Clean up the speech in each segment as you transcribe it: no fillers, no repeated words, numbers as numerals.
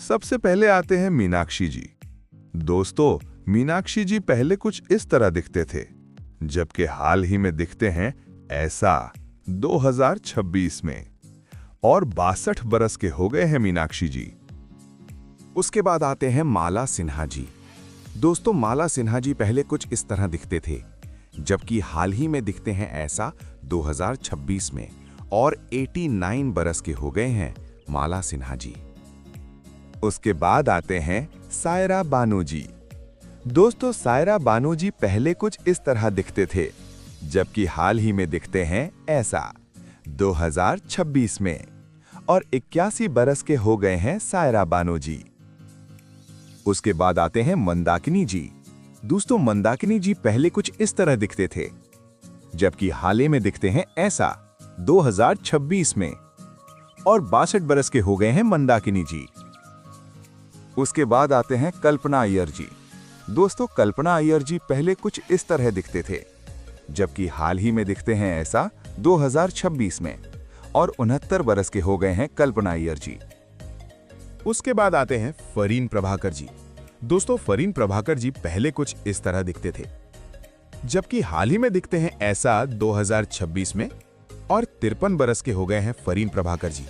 सबसे पहले आते हैं मीनाक्षी जी। दोस्तों, मीनाक्षी जी पहले कुछ इस तरह दिखते थे, जबकि हाल ही में दिखते हैं ऐसा 2026 में, और 62 बरस के हो गए हैं मीनाक्षी जी। उसके बाद आते हैं माला सिन्हा जी। दोस्तों, माला सिन्हा जी पहले कुछ इस तरह दिखते थे, जबकि हाल ही में दिखते हैं ऐसा 2026 में, और 89 बरस के हो गए हैं माला सिन्हा जी। उसके बाद आते हैं सायरा बानो जी। दोस्तों, सायरा बानो जी पहले कुछ इस तरह दिखते थे, जबकि हाल ही में दिखते हैं ऐसा 2026 में, और 81 बरस के हो गए हैं सायरा बानो जी। उसके बाद आते हैं मंदाकिनी जी। दोस्तों, मंदाकिनी जी पहले कुछ इस तरह दिखते थे, जबकि हाल ही में दिखते हैं ऐसा 2026 में, और 62 बरस के हो गए हैं मंदाकिनी जी। उसके बाद आते हैं कल्पना अय्यर जी। दोस्तों, कल्पना अय्यर जी पहले कुछ इस तरह दिखते थे, जबकि हाल ही में दिखते हैं ऐसा 2026 में, और 69 बरस के हो गए हैं कल्पना अय्यर जी। उसके बाद आते हैं फरीन प्रभाकर जी। दोस्तों, फरीन प्रभाकर जी पहले कुछ इस तरह दिखते थे, जबकि हाल ही में दिखते हैं ऐसा 2026 में, और 53 बरस के हो गए हैं फरीन प्रभाकर जी।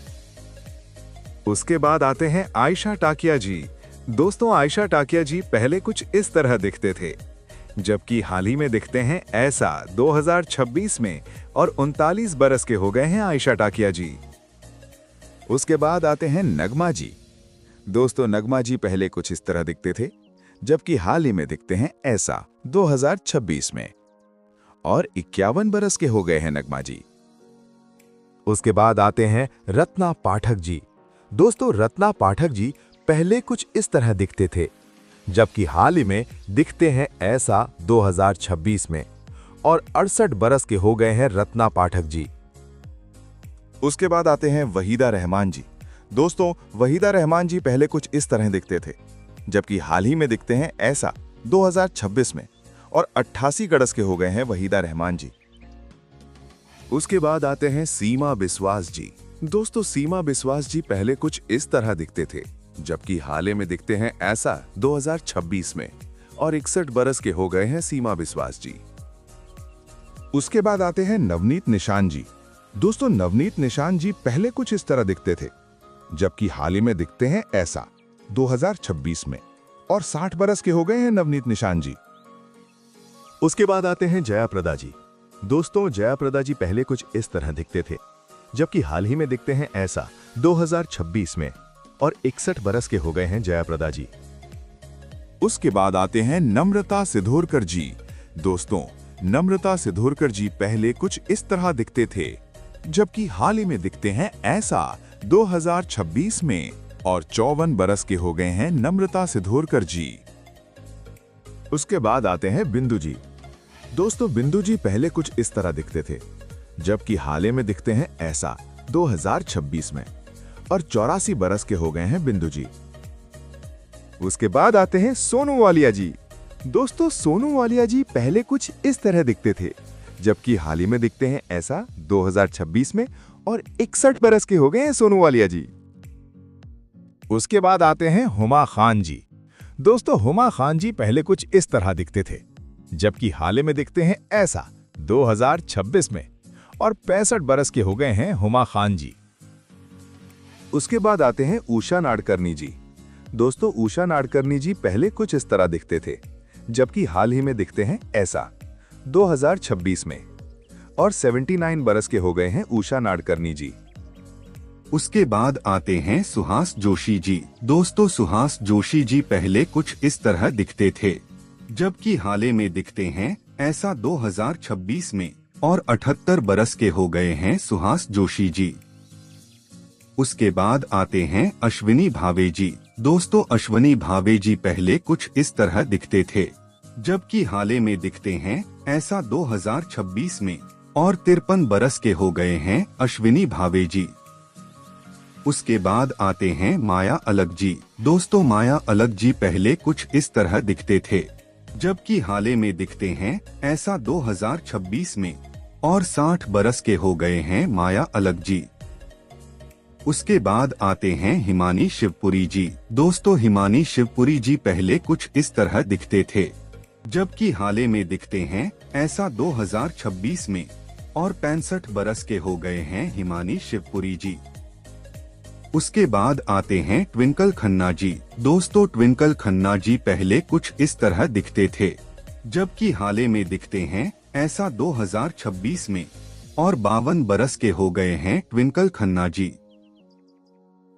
उसके बाद आते हैं आयशा टाकिया जी। दोस्तों, आयशा टाकिया जी पहले कुछ इस तरह दिखते थे, जबकि हाल ही में दिखते हैं ऐसा 2026 में, और 39 बरस के हो गए हैं आयशा टाकिया जी। उसके बाद आते हैं नगमा जी। दोस्तों, नगमा जी पहले कुछ इस तरह दिखते थे, जबकि हाल ही में दिखते हैं ऐसा 2026 में, और 51 बरस के हो गए हैं नगमा जी। उसके बाद आते हैं रत्ना पाठक जी। दोस्तों, रत्ना पाठक जी पहले कुछ इस तरह दिखते थे, जबकि हाल ही में दिखते हैं ऐसा 2026 में, और 68 बरस के हो गए हैं रत्ना पाठक जी। उसके बाद आते हैं वहीदा रहमान जी। दोस्तों, वहीदा रहमान जी पहले कुछ इस तरह दिखते थे, जबकि हाल ही में दिखते हैं ऐसा 2026 में, और 88 बरस के हो गए हैं वहीदा रहमान जी। उसके बाद आते हैं सीमा बिस्वास जी। दोस्तों, सीमा बिस्वास जी पहले कुछ इस तरह दिखते थे, जबकि हाल ही में दिखते हैं ऐसा 2026 में, और 61 बरस के हो गए हैं सीमा बिस्वास जी। उसके बाद आते हैं नवनीत निशान जी। दोस्तों, नवनीत निशान जी पहले कुछ इस तरह दिखते थे, जबकि हाल ही में दिखते हैं ऐसा 2026 में, और 60 बरस के हो गए हैं नवनीत निशान जी। उसके बाद आते हैं जयाप्रदा जी। दोस्तों, जयाप्रदा जी पहले कुछ इस तरह दिखते थे, जबकि हाल ही में दिखते हैं ऐसा 2026 में, और 61 बरस के हो गए हैं जयाप्रदा जी। उसके बाद आते हैं नम्रता सिद्धोरकर जी। दोस्तों, नम्रता सिद्धोरकर जी पहले कुछ इस तरह दिखते थे, जबकि हाल ही में दिखते हैं ऐसा 2026 में, और 54 बरस के हो गए हैं नम्रता सिद्धोरकर जी। उसके बाद आते हैं बिंदु जी। दोस्तों, बिंदु जी पहले कुछ इस तरह दिखते थे, जबकि हाल ही में दिखते हैं ऐसा 2026 में, और 84 बरस के हो गए हैं बिंदु जी। उसके बाद आते हैं सोनू वालिया जी। दोस्तों, सोनू वालिया जी पहले कुछ इस तरह दिखते थे, जबकि हाल ही में दिखते हैं ऐसा 2026 में, और 61 बरस के हो गए हैं सोनू वालिया जी। उसके बाद आते हैं हुमा खान जी। दोस्तों, हुमा खान जी पहले कुछ इस तरह दिखते थे, जबकि हाल ही में दिखते हैं ऐसा 2026 में, और 65 बरस के हो गए हैं हुमा खान जी। उसके बाद आते हैं उषा नाडकर्णी जी। दोस्तों, उषा नाडकर्णी जी पहले कुछ इस तरह दिखते थे, जबकि हाल ही में दिखते हैं ऐसा 2026 में, और 79 बरस के हो गए हैं उषा नाडकर्णी जी। उसके बाद आते हैं सुहास जोशी जी। दोस्तों, सुहास जोशी जी पहले कुछ इस तरह दिखते थे, जबकि हाल ही में दिखते हैं ऐसा 2026 में, और 78 बरस के हो गए हैं सुहास जोशी जी। उसके बाद आते हैं अश्विनी भावे जी। दोस्तों, अश्विनी भावे जी पहले कुछ इस तरह दिखते थे, जबकि हाल ही में दिखते हैं ऐसा 2026 में, और 53 बरस के हो गए हैं अश्विनी भावे जी। उसके बाद आते हैं माया अलग जी। दोस्तों, माया अलग जी पहले कुछ इस तरह दिखते थे, जबकि हाल ही में दिखते हैं ऐसा 2026 में, और 60 बरस के हो गए हैं माया अलग जी। उसके बाद आते हैं हिमानी शिवपुरी जी। दोस्तों हिमानी शिवपुरी जी पहले कुछ इस तरह दिखते थे, जबकि हाल में दिखते हैं ऐसा 2026 में, और 65 बरस के हो गए हैं हिमानी शिवपुरी जी। उसके बाद आते हैं ट्विंकल खन्ना जी। दोस्तों ट्विंकल खन्ना जी पहले कुछ इस तरह दिखते थे, जबकि हाल में दिखते हैं ऐसा 2026 में, और 52 बरस के हो गए हैं ट्विंकल खन्ना जी।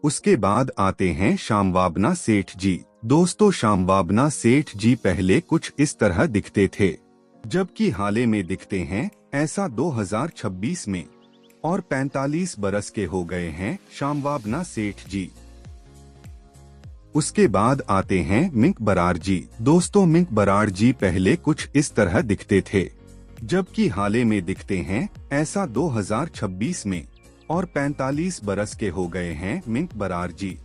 उसके बाद आते हैं श्यामवाबना सेठ जी। दोस्तों श्यामवाबना सेठ जी पहले कुछ इस तरह दिखते थे, जबकि हाल में दिखते हैं ऐसा 2026 में, और 45 बरस के हो गए हैं श्यामवाबना सेठ जी। उसके बाद आते हैं मिंक बराड़ जी। दोस्तों मिंक बराड़ जी पहले कुछ इस तरह दिखते थे, जबकि हाल में दिखते हैं ऐसा 2026 में, और 45 बरस के हो गए हैं मिंक बराड़ जी।